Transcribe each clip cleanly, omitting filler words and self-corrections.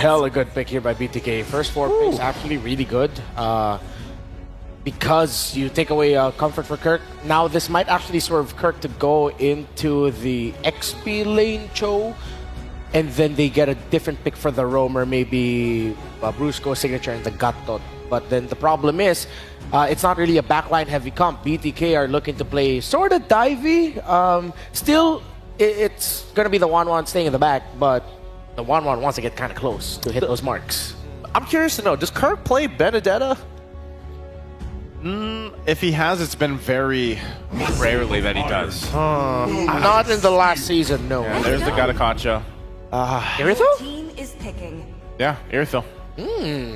hella good pick here by BTK. First 4 picks actually really good. Because you take away comfort for Kirk. Now this might actually swerve Kirk to go into the XP lane, Cho. And then they get a different pick for the roamer, maybe Brusco signature and the Gatot. But then the problem is, it's not really a backline heavy comp. BTK are looking to play sort of divey. Still, it's going to be the 1-1 staying in the back, but the 1-1 wants to get kind of close to hit those marks. I'm curious to know, does Kirk play Benedetta? If he has, it's been very rarely that he does. Not in the last season, no. Yeah, there's the Gatakacha. Iritho? Team is picking. Yeah, Irithyll.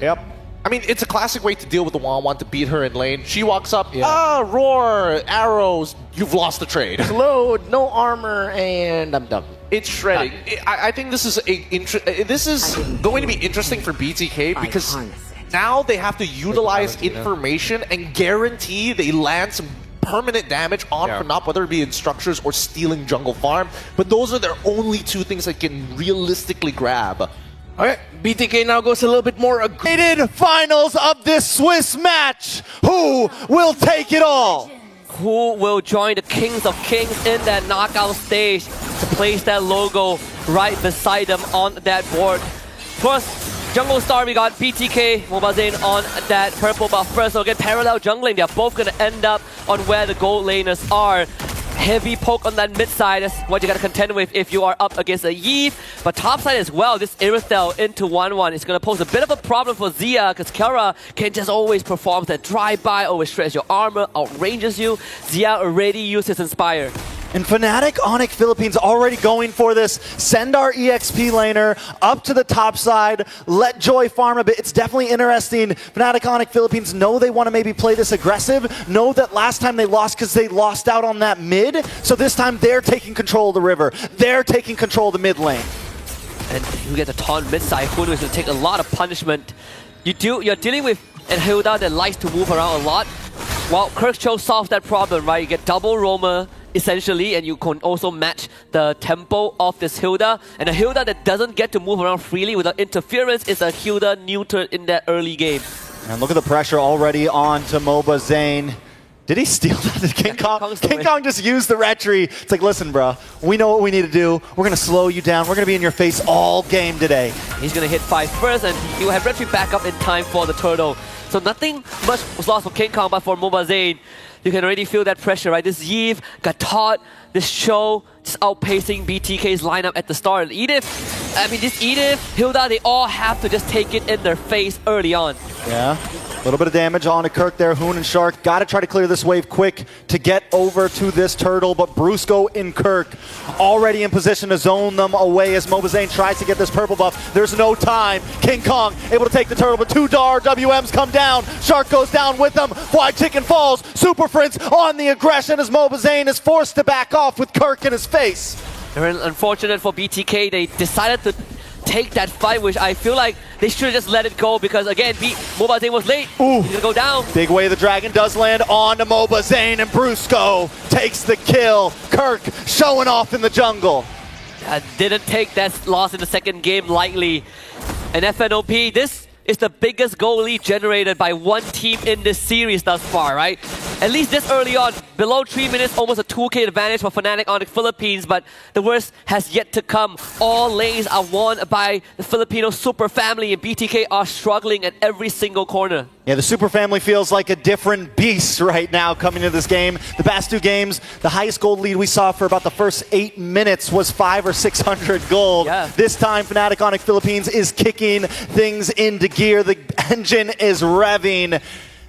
Yep. I mean, it's a classic way to deal with the 1-1 to beat her in lane. She walks up, roar, arrows, you've lost the trade. Load, no armor, and I'm done. It's shredding. I think this is going to be interesting for BTK because now they have to utilize information and guarantee they land some permanent damage on FNAP, whether it be in structures or stealing jungle farm. But those are their only 2 things that can realistically grab. Okay, BTK now goes a little bit more aggressive. Finals of this Swiss match. Who will take it all? Who will join the Kings of Kings in that knockout stage to place that logo right beside them on that board? First, Jungle Star, we got BTK, Mobazane on that purple buff first. So again, parallel jungling, they're both going to end up on where the gold laners are. Heavy poke on that mid side is what you got to contend with if you are up against a Yve. But top side as well, this Irithyll into 1-1 is going to pose a bit of a problem for Xia because Kara can just always perform that drive-by, always stretch your armor, outranges you. Xia already used his Inspire. And FNATIC Onic Philippines already going for this. Send our EXP laner up to the top side. Let Joy farm a bit. It's definitely interesting. FNATIC Onic Philippines know they want to maybe play this aggressive. Know that last time they lost because they lost out on that mid. So this time they're taking control of the river. They're taking control of the mid lane. And you get the taunt mid side. Hunu is going to take a lot of punishment. You're dealing with an Hilda that likes to move around a lot. While Kirkcho solves that problem, right? You get double roamer essentially, and you can also match the tempo of this Hilda. And a Hilda that doesn't get to move around freely without interference is a Hilda neutered in that early game. And look at the pressure already on to Mobazane. Did he steal that? King Kong just used the retry. It's like, listen, bro, we know what we need to do. We're going to slow you down. We're going to be in your face all game today. He's going to hit 5 first, and he will have retry back up in time for the turtle. So nothing much was lost for King Kong, but for Mobazane, you can already feel that pressure, right? This Yve, Gatot, this show, just outpacing BTK's lineup at the start. Edith, I mean, this Edith, Hilda, they all have to just take it in their face early on. Yeah, a little bit of damage on to Kirk there. Hoon and Shark got to try to clear this wave quick to get over to this turtle, but Brusco and Kirk already in position to zone them away as Mobazane tries to get this purple buff. There's no time. King Kong able to take the turtle, but 2 Dar WMs come down. Shark goes down with them. Fly Chicken falls. Super Prince on the aggression as Mobazane is forced to back off with Kirk in his face. Very unfortunate for BTK. They decided to take that fight, which I feel like they should have just let it go because, again, Mobazane was late. Ooh. He's going to go down. Big way the dragon does land on to Mobazane, and Brusco takes the kill. Kirk showing off in the jungle. Didn't take that loss in the second game lightly. And FNOP, this is the biggest goal lead generated by one team in this series thus far, right? At least this early on, below 3 minutes, almost a 2K advantage for FNATIC Onic Philippines, but the worst has yet to come. All lanes are won by the Filipino super family, and BTK are struggling at every single corner. Yeah, the super family feels like a different beast right now coming into this game. The past 2 games, the highest gold lead we saw for about the first 8 minutes was 500 or 600 gold. Yeah. This time, FNATIC Onic Philippines is kicking things into gear. The engine is revving.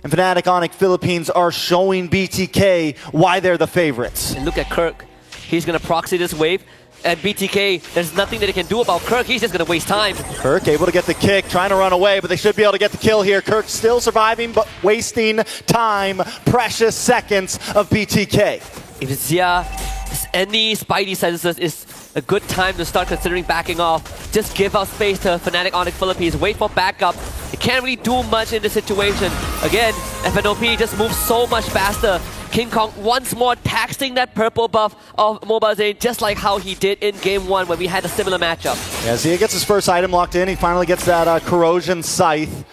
And FNATIC Onic Philippines are showing BTK why they're the favorites. And look at Kirk. He's going to proxy this wave. And BTK, there's nothing that they can do about Kirk. He's just going to waste time. Kirk able to get the kick, trying to run away, but they should be able to get the kill here. Kirk still surviving, but wasting time. Precious seconds of BTK. If Xia has any spidey senses, it's a good time to start considering backing off. Just give out space to FNATIC Onic Philippines. Wait for backup. They can't really do much in this situation. Again, FNOP just moves so much faster. King Kong once more taxing that purple buff of Mobazane, just like how he did in Game 1 when we had a similar matchup. Yeah, Zia gets his first item locked in. He finally gets that Corrosion Scythe.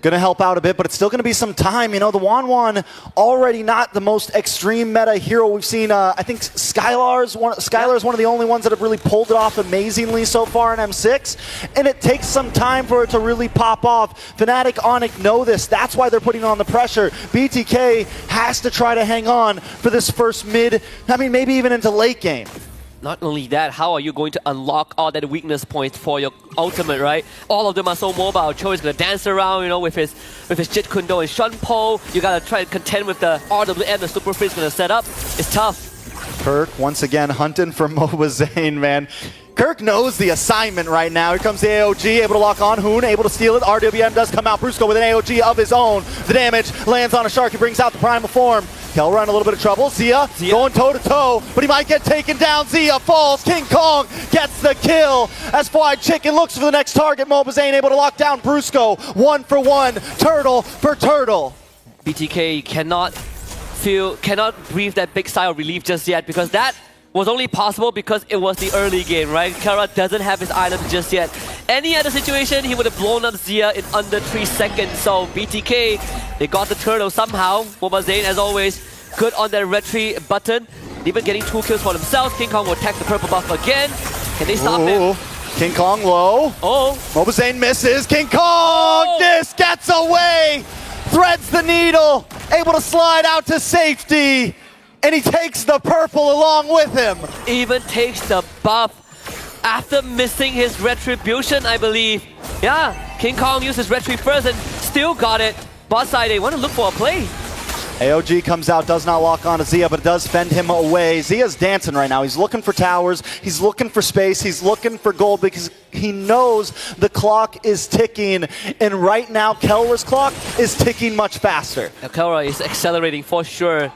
Going to help out a bit, but it's still going to be some time. You know, the Wan already not the most extreme meta hero we've seen. I think Skylar is one of the only ones that have really pulled it off amazingly so far in M6, and it takes some time for it to really pop off. FNATIC, Onic know this. That's why they're putting on the pressure. BTK has to try to hang on for this first mid, I mean, maybe even into late game. Not only that, how are you going to unlock all that weakness points for your ultimate, right? All of them are so mobile. Cho is going to dance around, you know, with his Jit Kundo and Shun Po. You got to try and contend with the RWM the Super Freeze going to set up. It's tough. Kirk once again hunting for Mobazane, man. Kirk knows the assignment right now. Here comes the AOG, able to lock on. Hoon able to steal it. RWM does come out. Brusco with an AOG of his own. The damage lands on a Shark. He brings out the primal form. Kelra in a little bit of trouble. Zia going toe-to-toe, but he might get taken down. Zia falls. King Kong gets the kill as Fried Chicken looks for the next target. Mobazane able to lock down Brusco. 1-for-1, turtle for turtle. BTK cannot breathe that big sigh of relief just yet, because that was only possible because it was the early game, right? Kara doesn't have his item just yet. Any other situation, he would have blown up Zia in under 3 seconds. So BTK, they got the turtle somehow. Mobazane, as always, good on that retreat button. Even getting 2 kills for themselves. King Kong will attack the purple buff again. Can they stop him? King Kong low. Oh. Mobazane misses. King Kong just gets away. Threads the needle. Able to slide out to safety. And he takes the purple along with him. Even takes the buff after missing his retribution, I believe. Yeah, King Kong used his retreat first and still got it. Bot side, they want to look for a play. AOG comes out, does not lock on to Zia, but it does fend him away. Zia's dancing right now. He's looking for towers. He's looking for space. He's looking for gold because he knows the clock is ticking. And right now, Kelra's clock is ticking much faster. Now, Kelra is accelerating for sure.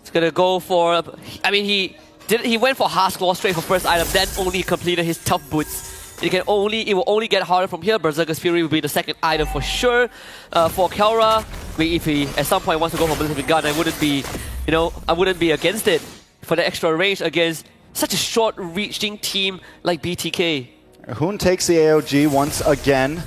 It's gonna go for, I mean, he went for Hask Claw straight for first item, then only completed his tough boots. It will only get harder from here. Berserker's Fury will be the second item for sure. For Kelra, if he at some point wants to go for Blizzard Gun, I wouldn't be against it for the extra range against such a short-reaching team like BTK. Hoon takes the AOG once again.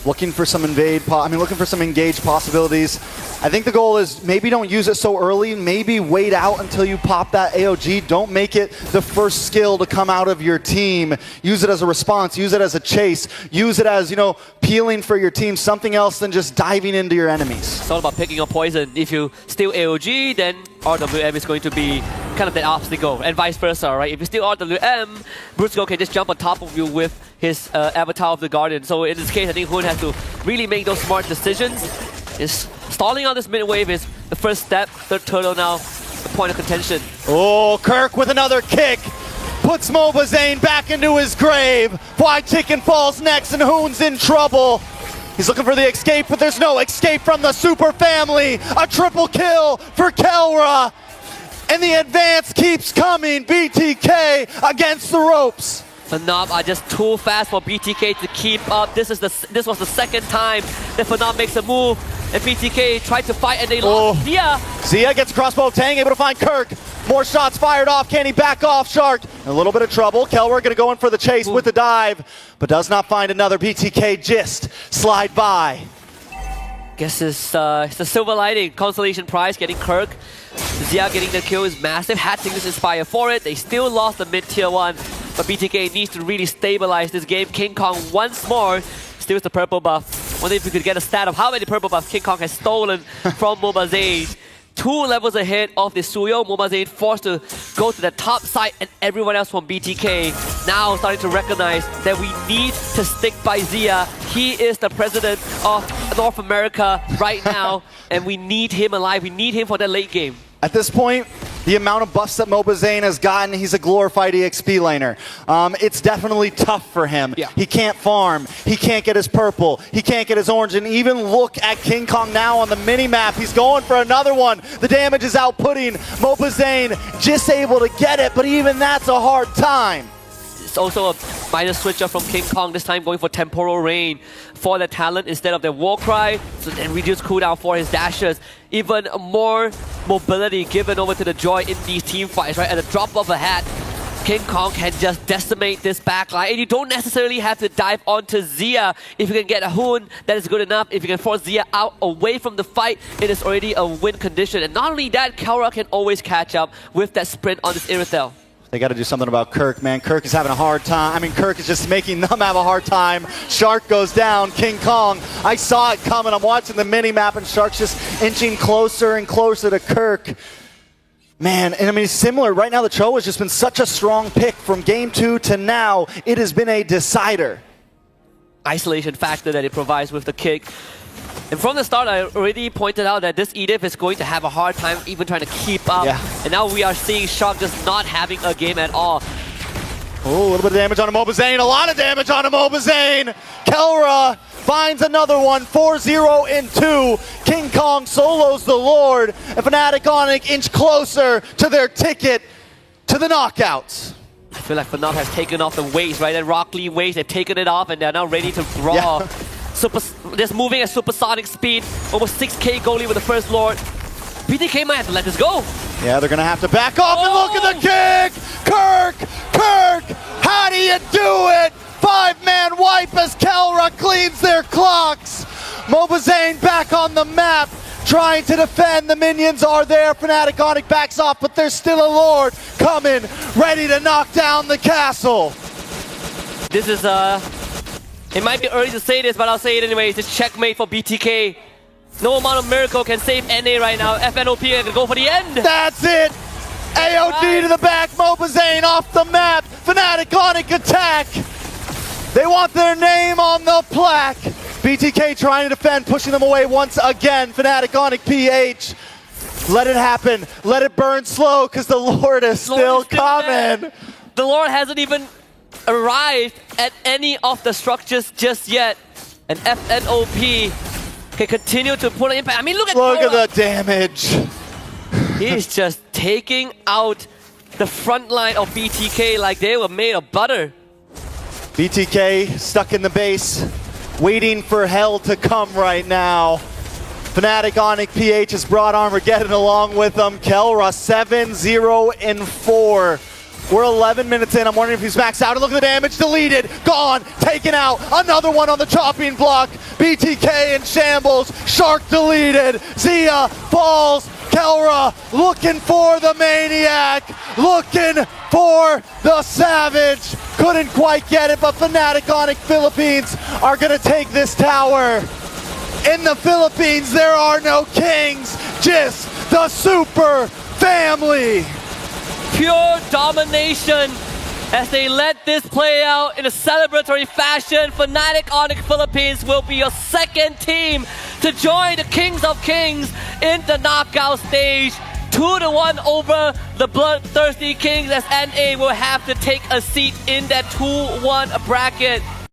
Looking for some looking for some engaged possibilities. I think the goal is maybe don't use it so early. Maybe wait out until you pop that AOG. Don't make it the first skill to come out of your team. Use it as a response. Use it as a chase. Use it as, peeling for your team. Something else than just diving into your enemies. It's all about picking up poison. If you steal AOG, then RWM is going to be kind of that obstacle, and vice versa, right? If you steal RWM, Brusco can just jump on top of you with his Avatar of the Guardian. So in this case, I think Hoon has to really make those smart decisions. Stalling on this mid wave is the first step. Third turtle now, the point of contention. Oh, Kirk with another kick. Puts Mobazane back into his grave. Fried Chicken falls next and Hoon's in trouble. He's looking for the escape, but there's no escape from the Super Family. A triple kill for Kelra. And the advance keeps coming. BTK against the ropes. Phenob are just too fast for BTK to keep up. This was the second time that Phenob makes a move, and BTK tried to fight and they lost. Zia gets crossbow of Tang, able to find Kirk. More shots fired off. Can he back off? Shark in a little bit of trouble. Kelra gonna go in for the chase with the dive, but does not find another. BTK just slide by. Guess it's the silver lining. Consolation prize getting Kirk. Zia getting the kill is massive. Had Tingus Inspire for it. They still lost the mid-tier 1. But BTK needs to really stabilize this game. King Kong once more steals the purple buff. Wonder if we could get a stat of how many purple buffs King Kong has stolen from Mobazane. 2 levels ahead of the Suyo. Mobazane forced to go to the top side, and everyone else from BTK now starting to recognize that we need to stick by Zia. He is the president of North America right now, and we need him alive. We need him for that late game. At this point, the amount of buffs that Mobazane has gotten, he's a glorified EXP laner. It's definitely tough for him. Yeah. He can't farm. He can't get his purple. He can't get his orange. And even look at King Kong now on the mini-map. He's going for another one. The damage is outputting. Mobazane just able to get it, but even that's a hard time. It's also Minus switch up from King Kong, this time going for Temporal Rain for the talent instead of the War Cry, so then reduce cooldown for his dashes. Even more mobility given over to the Joy in these team fights, right? At the drop of a hat, King Kong can just decimate this backline, and you don't necessarily have to dive onto Zia. If you can get a Hoon, that is good enough. If you can force Zia out away from the fight, it is already a win condition. And not only that, Kelra can always catch up with that sprint on this Irithel. They got to do something about Kirk, man. Kirk is having a hard time. I mean, Kirk is just making them have a hard time. Shark goes down. King Kong, I saw it coming. I'm watching the mini-map, and Shark's just inching closer and closer to Kirk. Man, and I mean, similar. Right now, the Cho has just been such a strong pick from game 2 to now. It has been a decider. Isolation factor that it provides with the kick. And from the start, I already pointed out that this Edith is going to have a hard time even trying to keep up. Yeah. And now we are seeing Shark just not having a game at all. Oh, a little bit of damage on Mobazane. A lot of damage on Mobazane. Kelra finds another one. 4-0 in 2. King Kong solos the Lord. And FNATIC Onic inch closer to their ticket to the knockouts. I feel like FNATIC has taken off the weights, right? That Rock Lee weights, they've taken it off and they're now ready to draw. Yeah. Just moving at supersonic speed. Almost 6k goalie with the first Lord. BTK might have to let this go. Yeah, they're going to have to back off, and look at the kick! Kirk, how do you do it? 5-man wipe as Kelra cleans their clocks. Mobazane back on the map, trying to defend. The minions are there. FNATIC Onic backs off, but there's still a Lord coming, ready to knock down the castle. This is, it might be early to say this, but I'll say it anyways. It's checkmate for BTK. No amount of miracle can save NA right now. FNOP can go for the end. That's it. AOD to the back. Mobazane off the map. FNATIC Onic attack. They want their name on the plaque. BTK trying to defend, pushing them away once again. FNATIC Onic PH. Let it happen. Let it burn slow, because the Lord is still coming. There. The Lord hasn't even arrived at any of the structures just yet. And FNOP can continue to put an impact. I mean, look at the damage. He's just taking out the front line of BTK like they were made of butter. BTK stuck in the base, waiting for hell to come right now. FNATIC Onic PH has brought Armageddon along with them. Kelra 7-0 in 4. We're 11 minutes in. I'm wondering if he's maxed out. And look at the damage. Deleted. Gone. Taken out. Another one on the chopping block. BTK in shambles. Shark deleted. Zia falls. Kelra looking for the maniac. Looking for the savage. Couldn't quite get it, but FNATIC Onic Philippines are going to take this tower. In the Philippines, there are no kings. Just the super family. Pure domination as they let this play out in a celebratory fashion. FNATIC Onic Philippines will be your second team to join the Kings of Kings in the knockout stage. 2-1 over the Bloodthirsty Kings, as NA will have to take a seat in that 2-1 bracket.